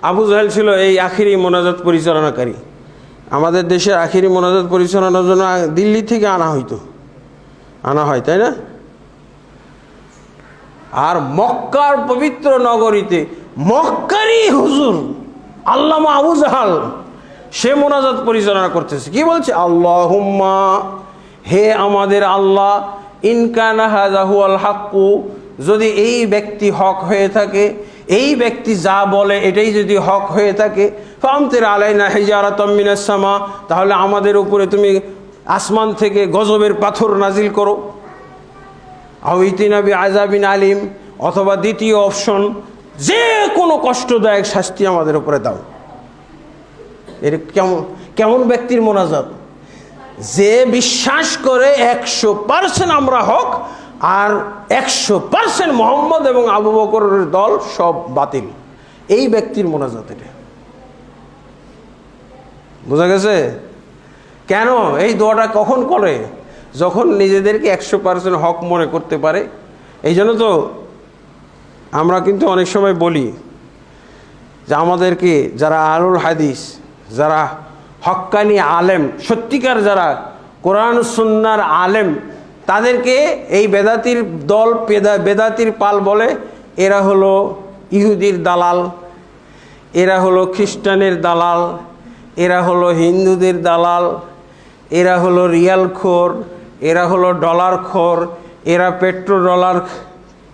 আবু জাহেল ছিল এই আখিরি মোনাজাত পরিচালনাকারী। আমাদের দেশের আখিরি মোনাজাত পরিচালনার জন্য দিল্লি থেকে আনা হয়, তাই না? আর মক্কার পবিত্র নগরীতে মক্কারই হুজুর আল্লামা আবু জাহাল সে মোনাজাত পরিচালনা করতেছে। কি বলছে? আল্লাহুম্মা, হে আমাদের আল্লাহ, ইনকানা হাযা হুয়াল হাক্কু, যদি এই ব্যক্তি হক হয়ে থাকে, এই ব্যক্তি যা বলে এটাই যদি হক হয়ে থাকে, ফামতির আলাইনা হিজারাতাম মিনাস সামা, তাহলে আমাদের উপরে তুমি আসমান থেকে গজবের পাথর নাজিল করো। আও ইতিনা বিআযাবিন আলিম, অথবা দ্বিতীয় অপশন, যে কোনো কষ্টদায়ক শাস্তি আমাদের উপরে দাও। এর কেমন ব্যক্তির মোনাজাত? যে বিশ্বাস করে 100% আমরা হক আর 100% মোহাম্মদ এবং আবু বকরের দল সব বাতিল, এই ব্যক্তির মোনাজাত এটা। বোঝা গেছে? কেন এই দোয়াটা কখন করে? যখন নিজেদেরকে 100% হক মনে করতে পারে। এই জন্য তো আমরা কিন্তু অনেক সময় বলি যে আমাদেরকে যারা আহলুল হাদিস, যারা হক্কানি আলেম, সত্যিকার যারা কোরআন সুন্নাহর আলেম, তাদেরকে এই বেদাতির দল, বেদাতির পাল বলে এরা হলো ইহুদির দালাল, এরা হলো খ্রিস্টানের দালাল, এরা হলো হিন্দুদের দালাল, এরা হলো রিয়ালখোর, এরা হলো ডলারখোর, এরা পেট্রো ডলার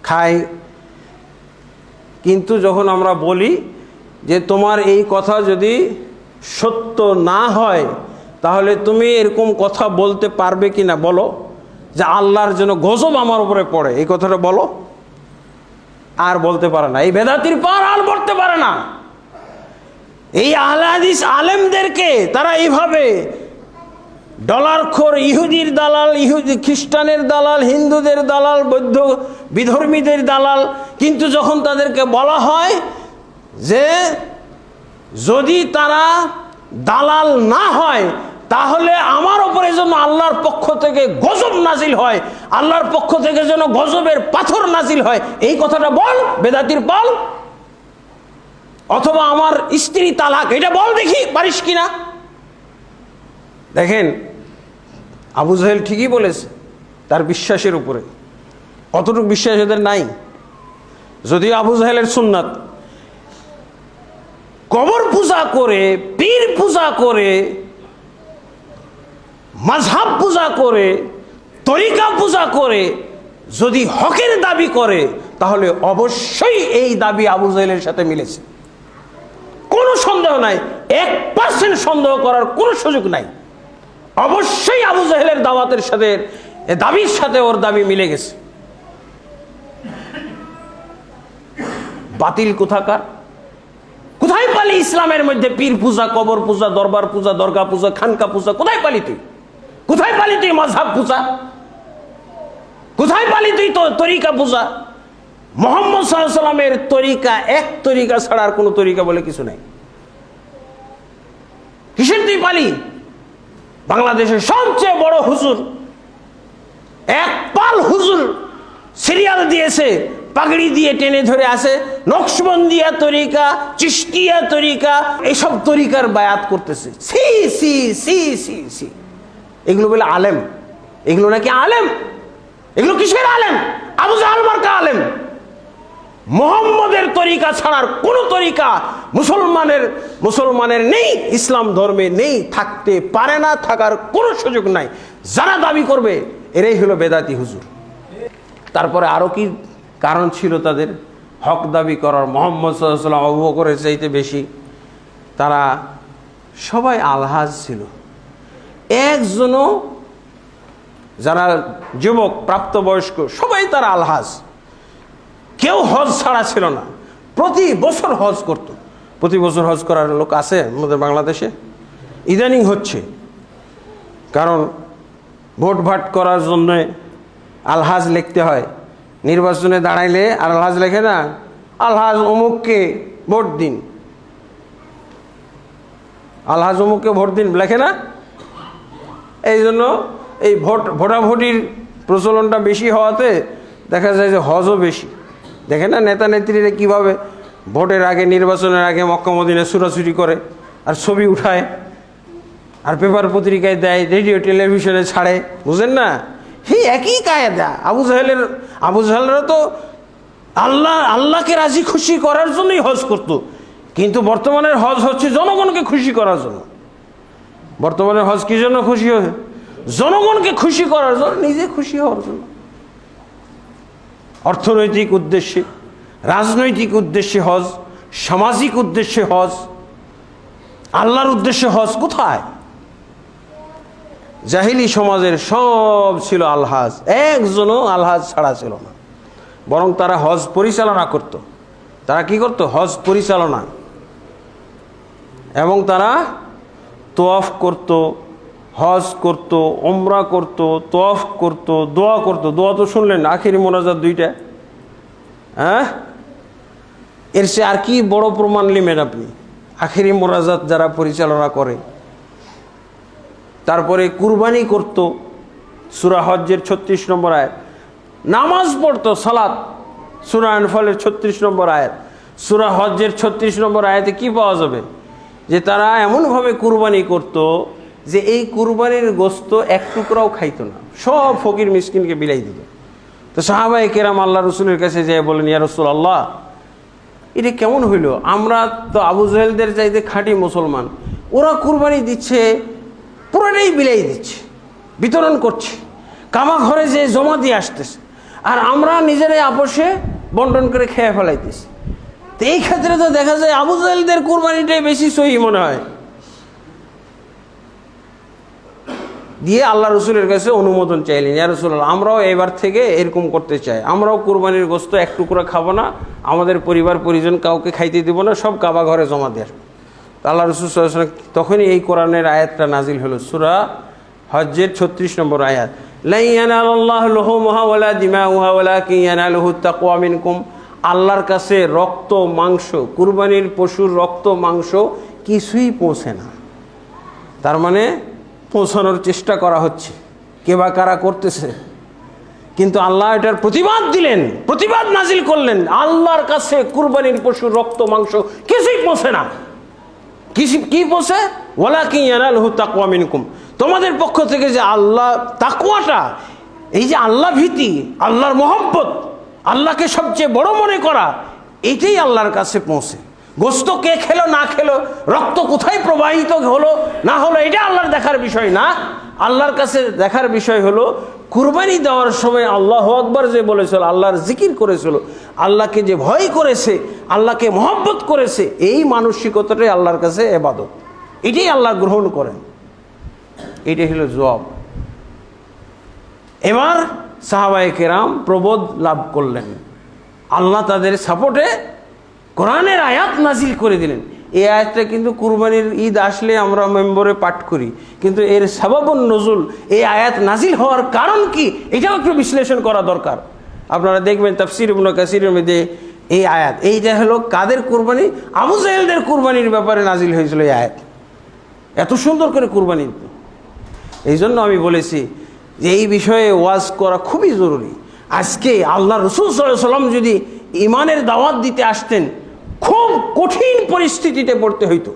খায়। কিন্তু যখন আমরা বলি যে তোমার এই কথা যদি সত্য না হয় তাহলে তুমি এরকম কথা বলতে পারবে কি না বলো, যে আল্লাহর জন্য গজব আমার উপরে পড়ে, এই কথাটা বলো। আর বলতে পারে না, এই বেদাতির পার আর বলতে পারে না। এই আহলে হাদিস আলেমদেরকে তারা এইভাবে ডলারখোর, ইহুদির দালাল, ইহুদি খ্রিস্টানের দালাল, হিন্দুদের দালাল, বৌদ্ধ বিধর্মীদের দালাল। কিন্তু যখন তাদেরকে বলা হয় যে যদি তারা দালাল না হয় তাহলে আমার উপরে যেন আল্লাহর পক্ষ থেকে গজব নাজিল হয়, আল্লাহর পক্ষ থেকে যেন গজবের পাথর নাজিল হয়, এই কথাটা বল বেদাতির পাল। অথবা আমার স্ত্রী তালাক, এটা বল দেখি পারিস কিনা। দেখেন আবু জাহেল ঠিকই বলেছে তার বিশ্বাসের উপরে, অতটুকু বিশ্বাস এদের নাই। যদিও আবু জাহেলের সুন্নাত কবর পূজা করে, পীর পূজা করে, মাযহাব পূজা করে, তরিকা পূজা করে যদি হকের দাবি করে তাহলে অবশ্যই এই দাবি আবু জাহেলের সাথে মিলেছে, কোনো সন্দেহ নাই। 1% সন্দেহ করার কোনো সুযোগ নাই। অবশ্যই আবু জাহেলের দাওয়াতের সাথে, দাবির সাথে ওর দাবি মিলে গেছে। বাতিল কোথাকার! কোথায় পালি ইসলামের মধ্যে পীর পূজা, কবর পূজা, দরবার পূজা, দরগা পূজা, খানকা পূজা? কোথায় পালি তুই? কোথায় পালি তুই মাযহাব পূজা? কোথায় পালি তুই তরিকা পূজা? মুহাম্মদ সাল্লাল্লাহু আলাইহি ওয়াসাল্লামের তরিকা, এক তরিকা ছাড়া আর কোনো তরিকা বলে কিছু নাই। কিসের তুই পালি? বাংলাদেশের সবচেয়ে বড় হুজুর, এক পাল হুজুর সিরিয়াল দিয়েছে, পাগড়ি দিয়ে টেনে ধরে আসে, নকশবন্দিয়া তরিকা, চিশতিয়া তরিকা, এইসব তরিকার বায়াত করতেছে। সি সি সি সি সি, এগুলো বলে আলেম? এগুলো নাকি আলেম? এগুলো কিসের আলেম? আবু জাহেল মার্কা আলেম। মুহাম্মদের তরিকা ছাড়ার কোন তরিকা মুসলমানের নেই, ইসলাম ধর্মে নেই, থাকতে পারে না, থাকার কোনো সুযোগ নাই। যারা দাবি করবে এরাই হলো বেদাতি হুজুর। তারপরে আরো কি কারণ ছিল তাদের হক দাবি করার? মুহাম্মদ সাল্লাল্লাহু আলাইহি ওয়াসাল্লাম আবু বকরের চাইতে বেশি। তারা সবাই আলহাজ ছিল। একজনও, যারা যুবক প্রাপ্তবয়স্ক সবাই তারা আলহাজ, কেউ হজ ছাড়া ছিল না। প্রতি বছর হজ করত। প্রতি বছর হজ করার লোক আছে আমাদের বাংলাদেশে? ইদানিং হচ্ছে, কারণ ভোট ভাট করার জন্য আলহাজ লিখতে হয়। নির্বাচনে দাঁড়াইলে আর আলহাজ লেখে না, আলহাজ অমুককে ভোট দিন, আলহাজ অমুককে ভোট দিন লেখে না। এই জন্য এই ভোটাভুটির প্রচলনটা বেশি হওয়াতে দেখা যায় যে হজও বেশি। দেখে না নেতা নেত্রীরা কীভাবে ভোটের আগে, নির্বাচনের আগে মক্কা মদিনায় ছুটাছুটি করে, আর ছবি উঠায়, আর পেপার পত্রিকায় দেয়, রেডিও টেলিভিশনে ছাড়ে, বুঝেন না? এই একই কায়দা। আবু জাহেলরা তো আল্লাহকে রাজি খুশি করার জন্যই হজ করত, কিন্তু বর্তমানের হজ হচ্ছে জনগণকে খুশি করার জন্য। বর্তমানের হজ কি জন্য খুশি হয়? জনগণকে খুশি করার জন্য, নিজে খুশি হওয়ার জন্য। অর্থনৈতিক উদ্দেশ্যে, রাজনৈতিক উদ্দেশ্যে হজ, সামাজিক উদ্দেশ্যে হজ, আল্লাহর উদ্দেশ্যে হজ কোথায়? জাহিলি সমাজের সব ছিল আলহাজ, একজনও আলহাজ ছাড়া ছিল না, বরং তারা হজ পরিচালনা করত। তারা কি করত? হজ পরিচালনা। এবং তারা তোয়াফ করত, হজ করত, ওমরা করত, তোয়াফ করত, দোয়া করত। দোয়া তো শুনলেন, আখিরি মোনাজাত দুইটা। হ্যাঁ, এর সে আর কি বড় প্রমাণ নেবেন আপনি? আখিরি মোনাজাত যারা পরিচালনা করে। তারপরে কুরবানি করত, সূরা হজ্জের 36 নম্বর আয়াত। নামাজ পড়তো, সালাত, সূরা আনফালের 36 নম্বর আয়াত। সূরা হজ্জের 36 নম্বর আয়াতে কি পাওয়া যাবে? যে তারা এমনভাবে কুরবানি করত যে এই কুরবানির গোস্ত এক টুকরাও খাইতো না, সব ফকির মিসকিনকে বিলাই দিত। তো সাহাবায়ে কেরাম আল্লাহ রসুলের কাছে যেয়ে বলেন, ইয়া রাসূলুল্লাহ, এটা কেমন হইল? আমরা তো আবু জাহেলদের চাইতে খাঁটি মুসলমান, ওরা কুরবানি দিচ্ছে, পুরোটাই বিলাই দিচ্ছে, বিতরণ করছে, কাবা ঘরে যে জমা দিয়ে আসতেছে, আর আমরা নিজেরাই আপোষে বন্টন করে খেয়ে ফেলাইতেছি। তো এই ক্ষেত্রে তো দেখা যায় আবু জাহেলদের কুরবানিটাই বেশি সহি মনে হয়। দিয়ে আল্লাহ রসুলের কাছে অনুমোদন চাইলেন, ইয়া রাসূলুল্লাহ, আমরাও এবার থেকে এরকম করতে চাই, আমরাও কুরবানির গোস্ত এক টুকরা খাবো না, আমাদের পরিবার পরিজন কাউকে খাইতে দিব না, সব কাবা ঘরে জমা দিয়ে আসবো। আল্লাহ রসুল সাল্লাল্লাহু আলাইহি ওয়াসাল্লাম তখনই এই কোরআনের আয়াতটা নাজিল হলো, সূরা হজ্জের 36 নম্বর আয়াত, লা ইয়ানালুল্লাহু লুহুমুহা ওয়ালা দিমাউহা ওয়ালাকিন ইয়ানালুহুত তাকওয়া মিনকুম। আল্লাহর কাছে রক্ত মাংস, কুরবানির পশুর রক্ত মাংস কিছুই পৌঁছে না। তার মানে পৌঁছানোর চেষ্টা করা হচ্ছে, কে বা কারা করতেছে, কিন্তু আল্লাহ এটার প্রতিবাদ দিলেন, প্রতিবাদ নাজিল করলেন। আল্লাহর কাছে কুরবানির পশুর রক্ত মাংস কিছুই পৌঁছে না। কি পৌঁছে? ওয়ালাকিন ইয়ানালুহু তাকওয়া মিনকুম। তোমাদের পক্ষ থেকে যে আল্লাহ তাকওয়াটা, এই যে আল্লাহ ভীতি, আল্লাহর মহব্বত, আল্লাহকে সবচেয়ে বড় মনে করা, এটাই আল্লাহর কাছে পৌঁছে। গোস্ত কে খেলো না খেলো, রক্ত কোথায় প্রবাহিত হলো না হলো, এটা আল্লাহর দেখার বিষয় না। আল্লাহর কাছে দেখার বিষয় হলো কুরবানি দেওয়ার সময় আল্লাহু আকবার যে বলেছিল, আল্লাহর জিকির করেছিল, আল্লাহকে যে ভয় করেছে, আল্লাহকে মহব্বত করেছে, এই মানসিকতাটাই আল্লাহর কাছে ইবাদত, এটাই আল্লাহ গ্রহণ করেন। এটাই হলো জবাব। এবার সাহাবায়ে কেরাম প্রবোধ লাভ করলেন, আল্লাহ তাদের সাপোর্টে কোরআনের আয়াত নাজিল করে দিলেন। এই আয়াতটা কিন্তু কুরবানির ঈদ আসলে আমরা মেম্বরে পাঠ করি, কিন্তু এর সাবাবুন নুজুল, এই আয়াত নাজিল হওয়ার কারণ কি, এটাও একটু বিশ্লেষণ করা দরকার। আপনারা দেখবেন তাফসীর ইবনে কাসিরের মধ্যে এই আয়াত, এইটা হলো কাদের কুরবানি? আবু জাহেলদের কুরবানির ব্যাপারে নাজিল হয়েছিল এই আয়াত, এত সুন্দর করে কুরবানি। এই জন্য আমি বলেছি যে এই বিষয়ে ওয়াজ করা খুবই জরুরি। আজকে আল্লাহ রসুল সাল্লাল্লাহু আলাইহি ওয়াসাল্লাম যদি ইমানের দাওয়াত দিতে আসতেন, খুব কঠিন পরিস্থিতিতে পড়তে হইতো।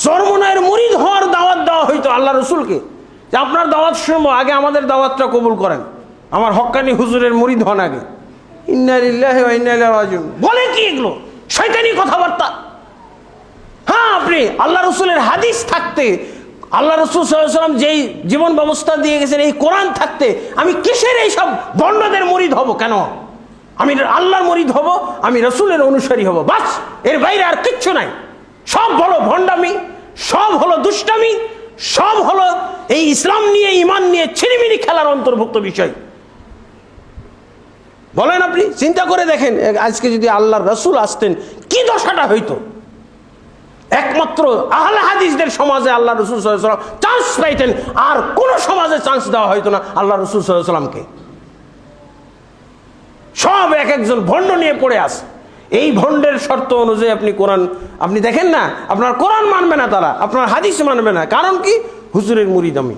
চরমনায়ের মুরিদ হওয়ার দাওয়াত দেওয়া হইতো আল্লাহ রসুলকে, যে আপনার দাওয়াত শুনবো, আগে আমাদের দাওয়াতটা কবুল করেন, আমার হক্কানি হুজুরের মুরিদ হন আগে। ইন্না লিল্লাহি ওয়া ইন্না ইলাইহি রাজিউন বলে কি এগুলো? শয়তানি কথাবার্তা। হ্যাঁ, আপনি আল্লাহ রসুলের হাদিস থাকতে, আল্লাহ রসুল সাল্লাল্লাহু আলাইহি ওয়াসাল্লাম যেই জীবন ব্যবস্থা দিয়ে গেছেন, এই কোরআন থাকতে আমি কিসের এইসব বন্ডদের মুরিদ হব? কেন? আমি আল্লাহর মুরিদ হব, আমি রসুলের অনুসারী হব, বাস, এর বাইরে আর কিচ্ছু নাই। সব হলো ভণ্ডামি, সব হলো দুষ্টামি, সব হলো এই ইসলাম নিয়ে, ইমান নিয়ে ছিনিমিনি খেলার অন্তর্ভুক্ত বিষয়। বলেন, আপনি চিন্তা করে দেখেন, আজকে যদি আল্লাহর রসুল আসতেন কি দশাটা হইতো। একমাত্র আহলে হাদিসদের সমাজে আল্লাহ রসুল সাল্লাল্লাহু আলাইহি ওয়াসাল্লাম চান্স পাইতেন, আর কোন সমাজে চান্স দেওয়া হইতো না আল্লাহ রসুল সাল্লাল্লাহু আলাইহি ওয়াসাল্লামকে। সব এক একজন ভণ্ড নিয়ে পড়ে আসে। এই ভণ্ডের শর্ত অনুযায়ী আপনি কোরআন, আপনি দেখেন না, আপনার কোরআন মানবে না তারা, আপনার হাদিস মানবে না। কারণ কি? হুজুরের মুরিদ আমি।